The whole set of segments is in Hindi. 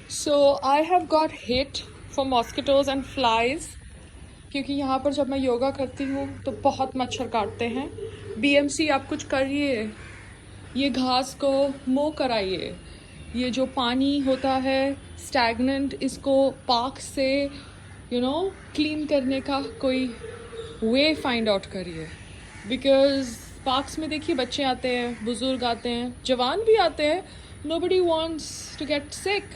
So I have got hit for mosquitoes and flies क्योंकि यहाँ पर जब मैं योगा करती हूँ तो बहुत मच्छर काटते हैं। बीएमसी आप कुछ करिए, ये घास को मो कराइए, ये जो पानी होता है स्टैगनेंट, इसको पार्क से क्लीन करने का कोई वे फाइंड आउट करिए। बिकॉज पार्क्स में देखिए बच्चे आते हैं, बुजुर्ग आते हैं, जवान भी आते हैं। Nobody wants to get sick.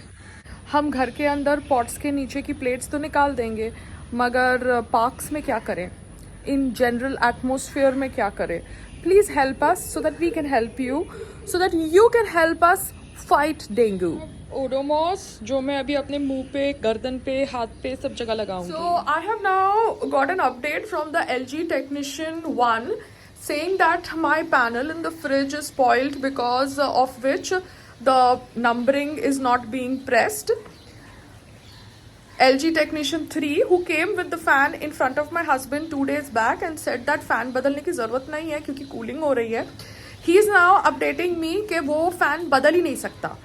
हम घर के अंदर पॉट्स के नीचे की प्लेट्स तो निकाल देंगे, मगर पार्क्स में क्या करें, इन जनरल एटमोसफियर में क्या करें? Please help us so that we can help you, so that you can help us fight dengue. Odomos जो मैं अभी अपने मुंह पे, गर्दन पे, हाथ पे, सब जगह लगाऊंगी। So I have now got an update from the LG technician 1 saying that my panel in the fridge is spoiled, because of which the numbering is not being pressed. LG technician 3 who came with the fan in front of my husband 2 days back and said that fan बदलने की ज़रूरत नहीं है क्योंकि कूलिंग हो रही है. He is now updating me कि वो fan बदल ही नहीं सकता.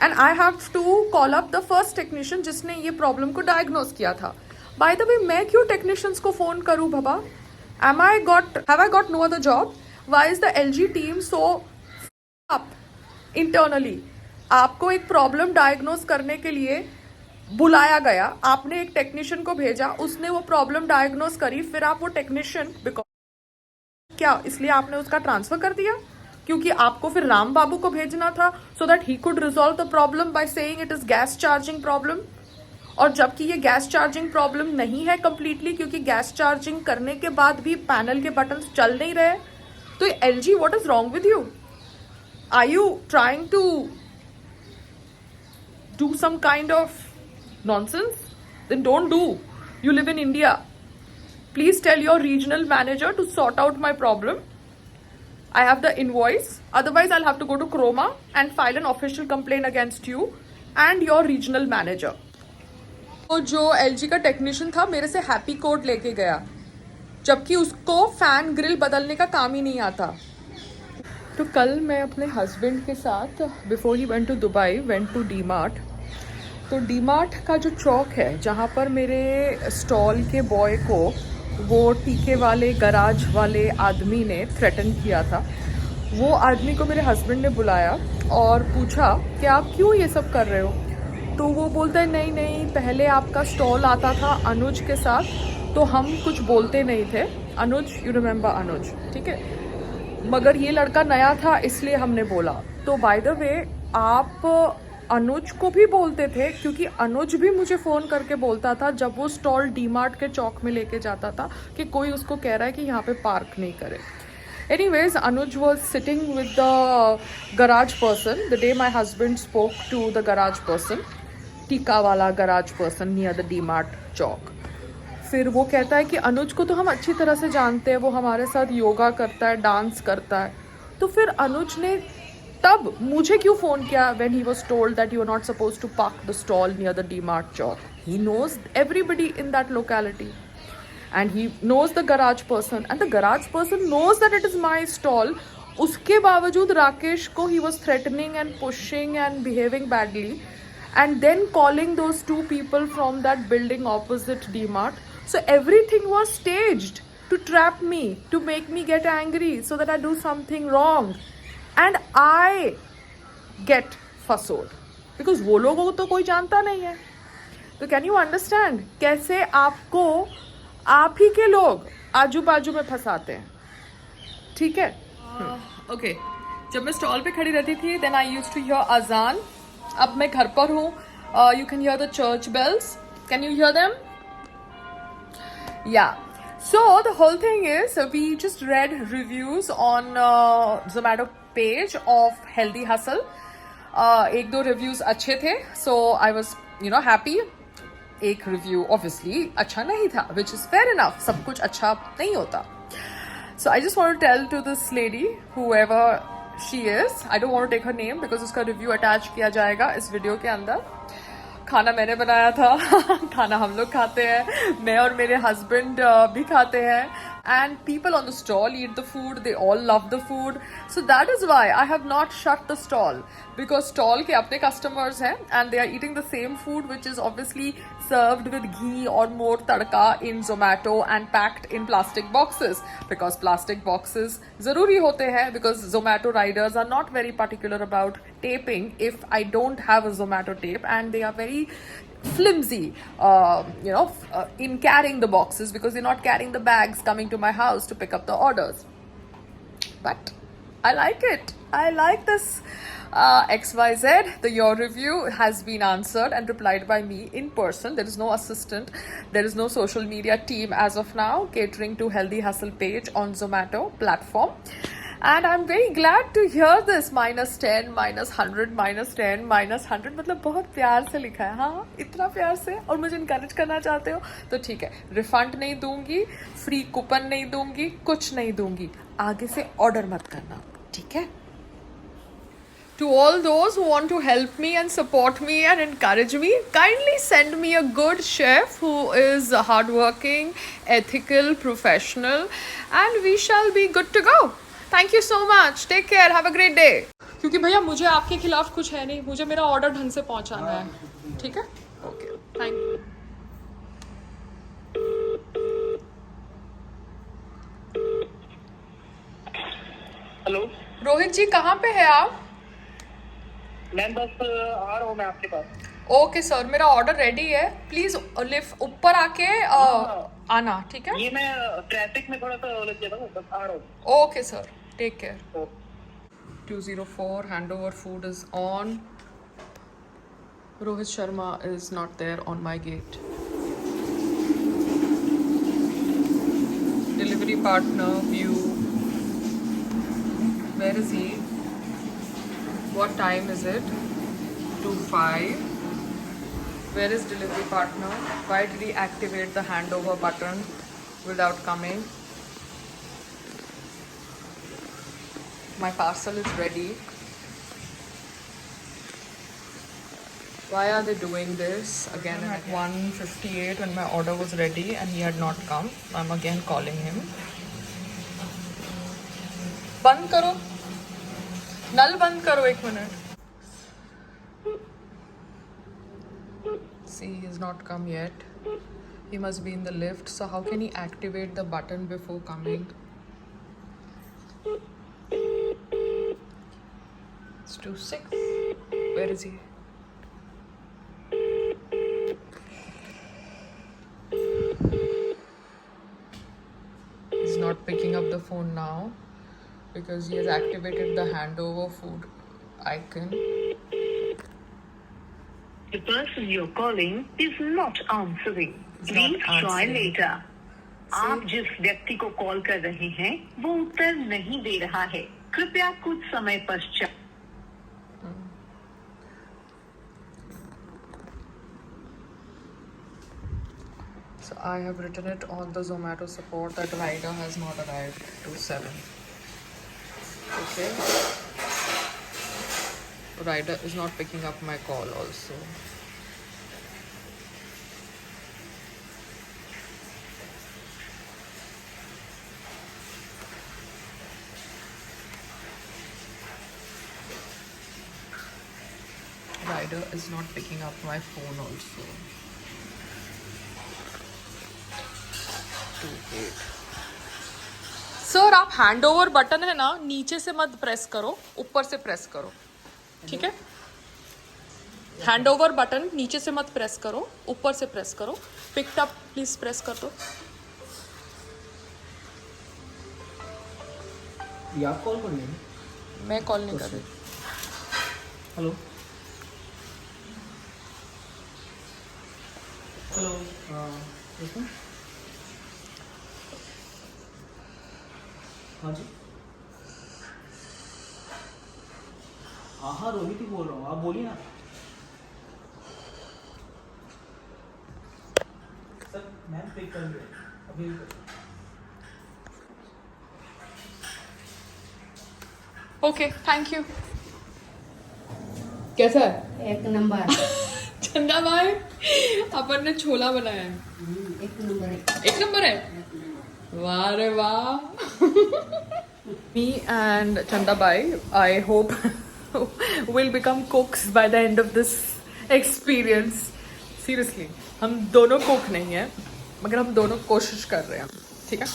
And I have to call up the first technician जिसने ये प्रॉब्लम को डायग्नोज किया था. By the way, मैं क्यों टेक्नीशियंस को फ़ोन करूँ बाबा? Have I got no other job? Why is the LG team so up internally? आपको एक प्रॉब्लम डायग्नोज करने के लिए बुलाया गया, आपने एक टेक्नीशियन को भेजा, उसने वो प्रॉब्लम डायग्नोज करी, फिर आप वो टेक्नीशियन क्या इसलिए आपने उसका ट्रांसफर कर दिया क्योंकि आपको फिर राम बाबू को भेजना था so that he could resolve the problem by saying it is gas charging problem? और जबकि ये गैस चार्जिंग प्रॉब्लम नहीं है कंप्लीटली, क्योंकि गैस चार्जिंग करने के बाद भी पैनल के बटन चल नहीं रहे। तो LG, what is wrong with you? Are you trying to do some kind of nonsense? Then don't do. You live in India. Please tell your regional manager to sort out my problem. I have the invoice. Otherwise, I'll have to go to Chroma and file an official complaint against you and your regional manager. तो जो LG का टेक्नीशियन था मेरे से हैप्पी कोड लेके गया, जबकि उसको फैन ग्रिल बदलने का काम ही नहीं आता। तो कल मैं अपने हस्बैंड के साथ, बिफोर ही went to Dubai, went to DMart. तो डीमार्ट का जो चौक है जहाँ पर मेरे स्टॉल के बॉय को वो टीके वाले गराज वाले आदमी ने थ्रेटन किया था, वो आदमी को मेरे हस्बैंड ने बुलाया और पूछा कि आप क्यों ये सब कर रहे हो? तो वो बोलता है नहीं नहीं, पहले आपका स्टॉल आता था अनुज के साथ तो हम कुछ बोलते नहीं थे। अनुज, यू रिमेंबर अनुज, ठीक है, मगर ये लड़का नया था इसलिए हमने बोला। तो बाय द वे, आप अनुज को भी बोलते थे क्योंकि अनुज भी मुझे फ़ोन करके बोलता था जब वो स्टॉल डीमार्ट के चौक में लेके जाता था कि कोई उसको कह रहा है कि यहाँ पे पार्क नहीं करे। Anyways, Anuj was sitting with the garage person the day my husband spoke to the garage person, टीका वाला garage person near the DMart चौक। फिर वो कहता है कि अनुज को तो हम अच्छी तरह से जानते हैं, वो हमारे साथ योगा करता है, डांस करता है। तो फिर अनुज ने तब मुझे क्यों फ़ोन किया when he was told that you are not supposed to park the stall near the DMart chowk? He knows everybody in that locality and he knows the garage person and the garage person knows that it is my stall. उसके बावजूद राकेश को he was threatening and pushing and behaving badly and then calling those two people from that building opposite DMart. So everything was staged to trap me, to make me get angry so that I do something wrong. And I get fussed because वो लोगों को तो कोई जानता नहीं है। तो कैन यू अंडरस्टैंड कैसे आपको आप ही के लोग आजू बाजू में फंसाते हैं? ठीक है, ओके। जब मैं स्टॉल पे खड़ी रहती थी then I used to hear अजान। अब मैं घर पर हूँ, you can hear the church bells. Can you hear them? या So the whole thing is, we just read reviews on Zomato page of Healthy Hustle. एक दो reviews अच्छे थे, so I was happy. एक review obviously अच्छा नहीं था, which is fair enough. सब कुछ अच्छा नहीं होता. So I just want to tell to this lady, whoever she is, I don't want to take her name because उसका review attach किया जाएगा इस वीडियो के अंदर। खाना मैंने बनाया था खाना हम लोग खाते हैं, मैं और मेरे हस्बैंड भी खाते हैं। and people on the stall eat the food. They all love the food. So that is why I have not shut the stall, because stall के अपने customers हैं and they are eating the same food which is obviously served with ghee or more tadka in Zomato and packed in plastic boxes, because plastic boxes ज़रूरी होते हैं, because Zomato riders are not very particular about taping if I don't have a Zomato tape, and they are very flimsy in carrying the boxes, because they're not carrying the bags coming to my house to pick up the orders. But I like it. I like this. XYZ, your review has been answered and replied by me in person. There is no assistant. There is no social media team as of now catering to Healthy Hustle page on Zomato platform. And I'm very glad to hear this -10, -100, -10, -100. मतलब बहुत प्यार से लिखा है. हाँ, इतना प्यार से, और मुझे इनकरेज करना चाहते हो तो ठीक है. रिफंड नहीं दूंगी, फ्री कूपन नहीं दूंगी, कुछ नहीं दूंगी. आगे से ऑर्डर मत करना, ठीक है? To all those who want to help me and support me and encourage me, kindly send me a good chef who is hardworking, ethical, professional, and we shall be good to go. Thank you so much. Take care. Have a great day. क्योंकि भैया मुझे आपके खिलाफ कुछ है नहीं, मुझे मेरा ऑर्डर ढंग से पहुंचाना है, ठीक है? Okay, thank you. Hello Rohit ji, कहाँ पे है आप? मैम बस आ रहा हूँ मैं आपके पास. ओके सर, मेरा ऑर्डर रेडी है. प्लीज लिफ्ट ऊपर आके आना, ठीक है? ये मैं ट्रैफिक में थोड़ा सा उलझ गया था, बस आ रहा हूँ. Okay sir, take care. 204 handover food is on. Rohit Sharma is not there on my gate. Delivery partner view. Where is he? What time is it? 2:05. Where is delivery partner? Why did he activate the handover button without coming? My parcel is ready. Why are they doing this again at 1:58 when my order was ready and he had not come? I'm again calling him. बंद करो, नल बंद करो, 1 minute. See, he's not come yet. He must be in the lift. So how can he activate the button before coming? It's 2:06. Where is he? He's not picking up the phone now because he has activated the handover food icon. The person you're calling is not answering. Please try later. आप जिस व्यक्ति को कॉल कर रहे हैं वो उत्तर नहीं दे रहा है. कृपया कुछ समय पश्चात. So I have written it on the Zomato support that rider has not arrived to 7. Okay. Rider is not picking up my call also. Rider is not picking up my phone also. 2:08. Sir, आप हैंड ओवर बटन है ना, नीचे से मत प्रेस करो, ऊपर से प्रेस करो, ठीक है? हैंड ओवर बटन नीचे से मत प्रेस करो, ऊपर से प्रेस करो. पिक्ड अप प्लीज प्रेस कर दो. ये आप कॉल कर लेंगे. मैं कॉल नहीं कर रही. Hello hello. इसमें हाँ जी. हाँ हाँ, रोहित ही बोल रहा हूँ, आप बोलिए ना. सर मैम पिक कर लो अभी. Okay, thank you. कैसा है? 1 नंबर. चंदा भाई, अपन ने छोला बनाया है. 1 नंबर है. 1 नंबर है. वाह रे वाह. Me and Chanda Bai, I hope will become cooks by the end of this experience. Seriously, हम दोनों कुक नहीं हैं, मगर हम दोनों कोशिश कर रहे हैं. ठीक है.